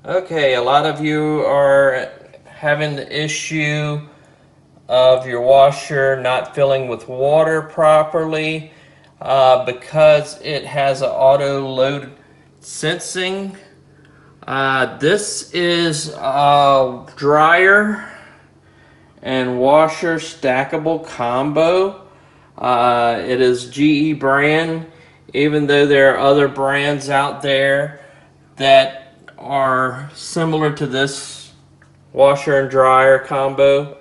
Okay, a lot of you are having the issue of your washer not filling with water properly because it has an auto load sensing. This is a dryer and washer stackable combo. It is GE brand, even though there are other brands out there that are similar to this washer and dryer combo.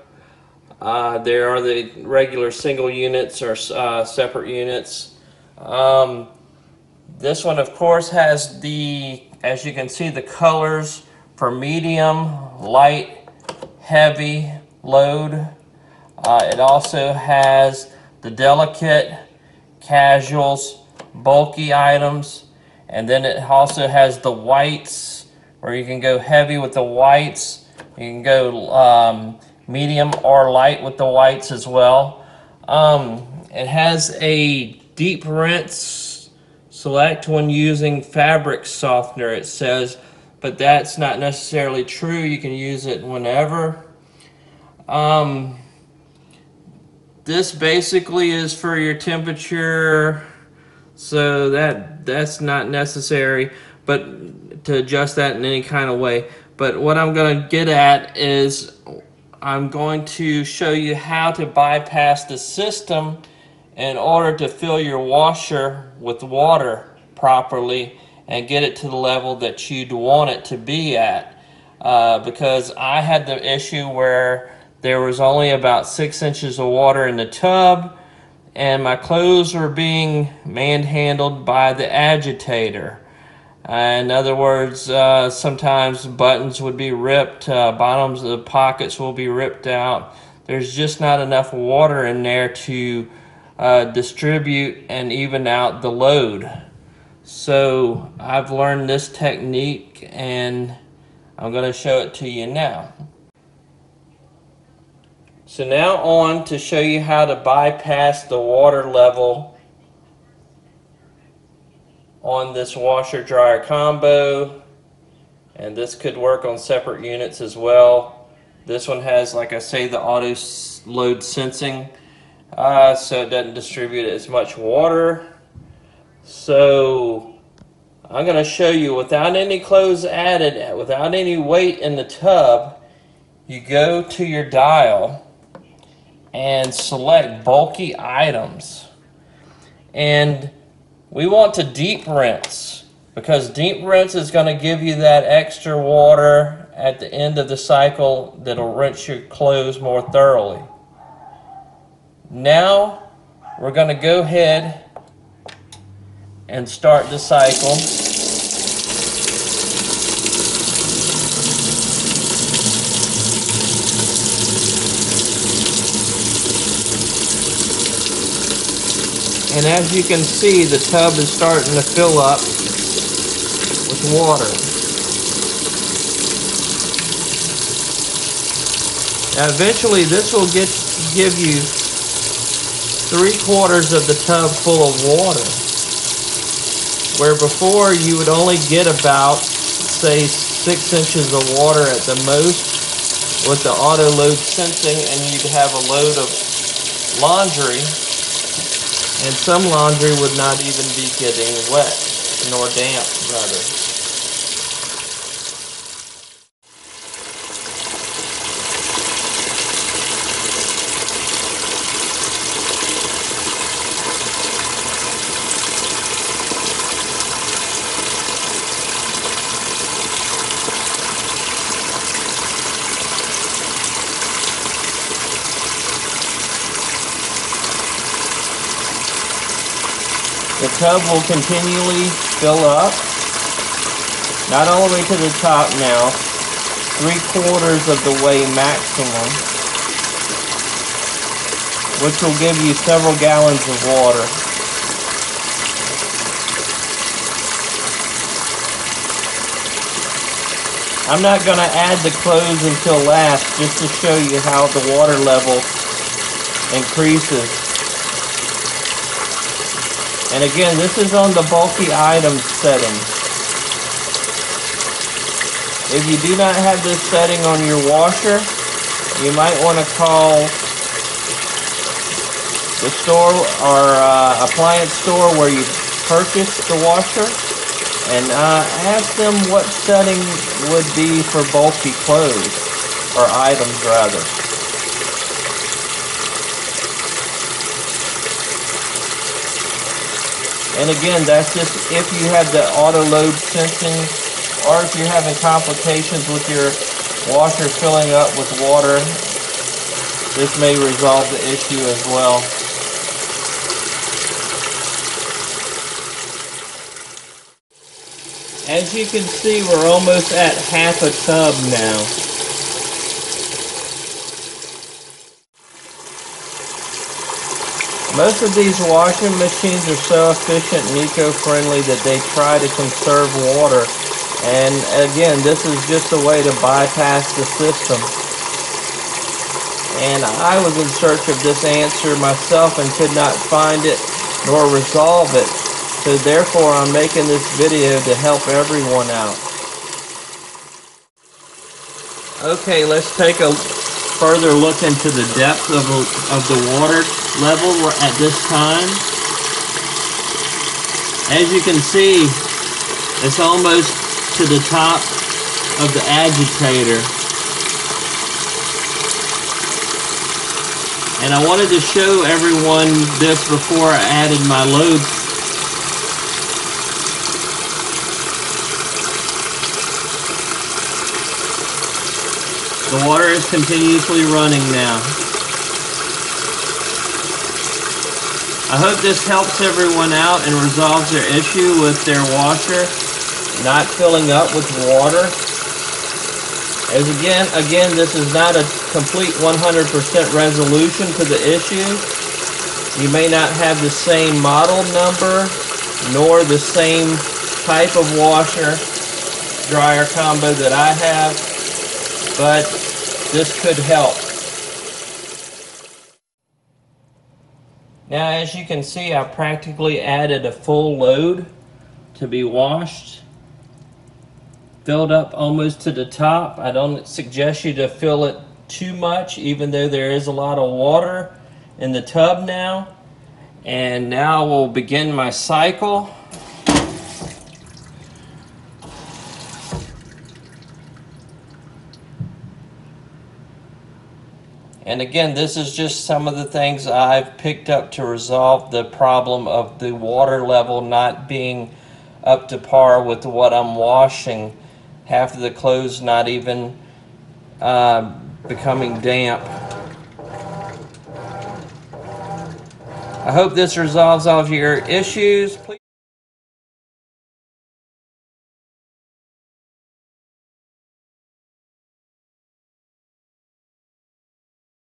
There are the regular single units or separate units. This one, of course, has the, as you can see, the colors for medium, light, heavy load. It also has the delicate, casuals, bulky items, and then it also has the whites, where you can go heavy with the whites. You can go medium or light with the whites as well. It has a deep rinse select when using fabric softener, it says, but that's not necessarily true. You can use it whenever. This basically is for your temperature, so that's not necessary, but to adjust that in any kind of way. But what I'm going to get at is I'm going to show you how to bypass the system in order to fill your washer with water properly and get it to the level that you'd want it to be at. Because I had the issue where there was only about 6 inches of water in the tub, and my clothes were being manhandled by the agitator. In other words, sometimes buttons would be ripped, bottoms of the pockets will be ripped out. There's just not enough water in there to distribute and even out the load. So I've learned this technique and I'm going to show it to you now. So now on to show you how to bypass the water level on this washer dryer combo, and this could work on separate units as well. This one has, like I say, the auto load sensing, so it doesn't distribute as much water. So I'm going to show you without any clothes added, without any weight in the tub. You go to your dial and select bulky items, and we want to deep rinse, because deep rinse is going to give you that extra water at the end of the cycle that'll rinse your clothes more thoroughly. Now we're going to go ahead and start the cycle. And as you can see, the tub is starting to fill up with water. Now eventually this will give you 3/4 of the tub full of water, where before you would only get about, say, 6 inches of water at the most with the auto load sensing, and you'd have a load of laundry. And some laundry would not even be getting wet, nor damp, rather. The tub will continually fill up, not all the way to the top now, 3/4 of the way maximum, which will give you several gallons of water. I'm not going to add the clothes until last, just to show you how the water level increases. And again, this is on the bulky items setting. If you do not have this setting on your washer, you might want to call the store or appliance store where you purchased the washer and ask them what setting would be for bulky clothes, or items rather. And again, that's just if you have the auto load sensing, or if you're having complications with your washer filling up with water, this may resolve the issue as well. As you can see, we're almost at half a tub now. Most of these washing machines are so efficient and eco-friendly that they try to conserve water. And again, this is just a way to bypass the system. And I was in search of this answer myself and could not find it nor resolve it. So therefore, I'm making this video to help everyone out. Okay, let's take a further look into the depth of the water level at this time. As you can see, it's almost to the top of the agitator. And I wanted to show everyone this before I added my load. The water is continuously running now. I hope this helps everyone out and resolves their issue with their washer not filling up with water. As again, this is not a complete 100% resolution to the issue. You may not have the same model number nor the same type of washer dryer combo that I have, but this could help. Now, as you can see, I practically added a full load to be washed. Filled up almost to the top. I don't suggest you to fill it too much, even though there is a lot of water in the tub now. And now we'll begin my cycle. And again, this is just some of the things I've picked up to resolve the problem of the water level not being up to par with what I'm washing. Half of the clothes not even becoming damp. I hope this resolves all of your issues. Please